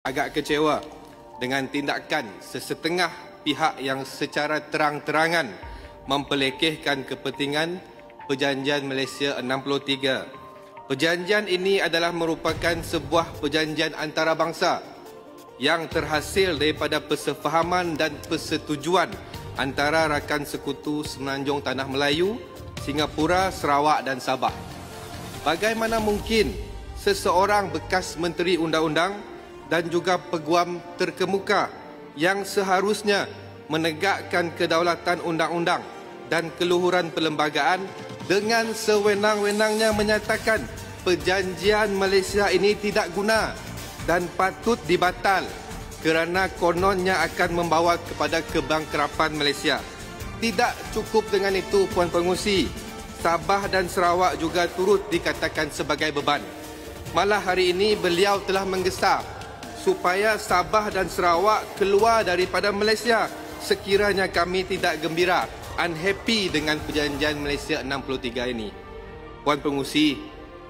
agak kecewa dengan tindakan sesetengah pihak yang secara terang-terangan mempelekehkan kepentingan Perjanjian Malaysia 63. Perjanjian ini adalah merupakan sebuah perjanjian antarabangsa yang terhasil daripada persefahaman dan persetujuan antara rakan sekutu Semenanjung Tanah Melayu, Singapura, Sarawak dan Sabah. Bagaimana mungkin seseorang bekas Menteri Undang-Undang dan juga peguam terkemuka yang seharusnya menegakkan kedaulatan undang-undang dan keluhuran perlembagaan dengan sewenang-wenangnya menyatakan perjanjian Malaysia ini tidak guna dan patut dibatal kerana kononnya akan membawa kepada kebangkrapan Malaysia. Tidak cukup dengan itu, Puan Pengerusi, Sabah dan Sarawak juga turut dikatakan sebagai beban. Malah hari ini beliau telah menggesa supaya Sabah dan Sarawak keluar daripada Malaysia sekiranya kami tidak gembira, unhappy dengan perjanjian Malaysia 63 ini. Puan Pengerusi,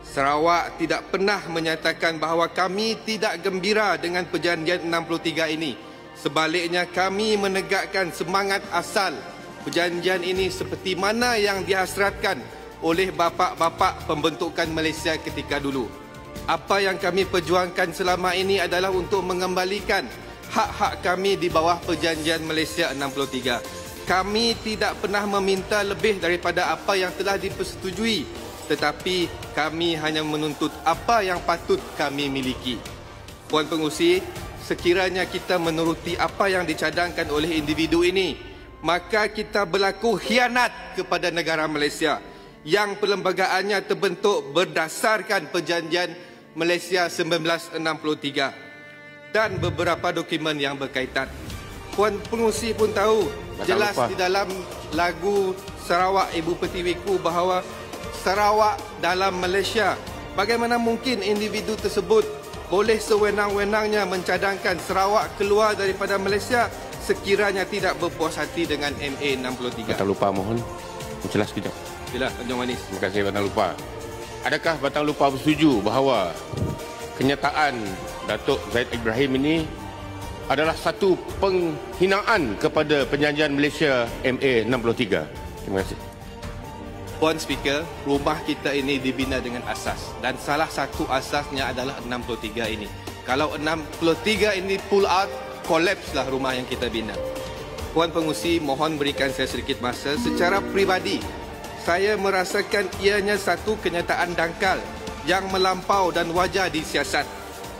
Sarawak tidak pernah menyatakan bahawa kami tidak gembira dengan perjanjian 63 ini. Sebaliknya, kami menegakkan semangat asal perjanjian ini seperti mana yang dihasratkan oleh bapa-bapa pembentukan Malaysia ketika dulu. Apa yang kami perjuangkan selama ini adalah untuk mengembalikan hak-hak kami di bawah perjanjian Malaysia 63. Kami tidak pernah meminta lebih daripada apa yang telah dipersetujui, tetapi kami hanya menuntut apa yang patut kami miliki. Puan Pengerusi, sekiranya kita menuruti apa yang dicadangkan oleh individu ini, maka kita berlaku khianat kepada negara Malaysia yang perlembagaannya terbentuk berdasarkan perjanjian Malaysia 1963 dan beberapa dokumen yang berkaitan. Puan Pengerusi pun tahu jelas di dalam lagu Sarawak Ibu Pertiwiku bahawa Sarawak dalam Malaysia. Bagaimana mungkin individu tersebut boleh sewenang-wenangnya mencadangkan Sarawak keluar daripada Malaysia sekiranya tidak berpuas hati dengan MA 63? Batang Lupa, mohon menjelas sekejap. Bila, Tanjung Manis. Terima kasih, Batang Lupa. Adakah Batang Lupa bersetuju bahawa kenyataan Datuk Zahid Ibrahim ini adalah satu penghinaan kepada perjanjian Malaysia MA 63? Terima kasih. Puan Speaker, rumah kita ini dibina dengan asas dan salah satu asasnya adalah 63 ini. Kalau 63 ini pull out, collapse lah rumah yang kita bina. Puan Pengerusi, mohon berikan saya sedikit masa. Secara peribadi, saya merasakan ianya satu kenyataan dangkal yang melampau dan wajar di siasat.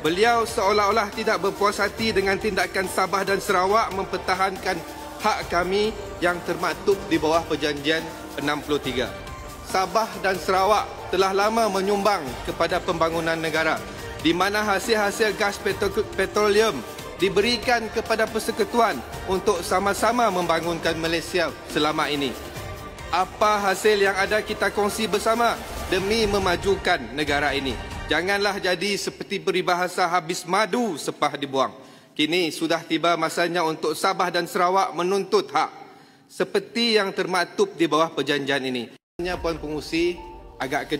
Beliau seolah-olah tidak berpuas hati dengan tindakan Sabah dan Sarawak mempertahankan hak kami yang termaktub di bawah perjanjian 63. Sabah dan Sarawak telah lama menyumbang kepada pembangunan negara di mana hasil-hasil gas petroleum diberikan kepada persekutuan untuk sama-sama membangunkan Malaysia selama ini. Apa hasil yang ada kita kongsi bersama demi memajukan negara ini. Janganlah jadi seperti peribahasa habis madu sepah dibuang. Kini sudah tiba masanya untuk Sabah dan Sarawak menuntut hak seperti yang termaktub di bawah perjanjian ini. Puan Pengerusi, agak kecil.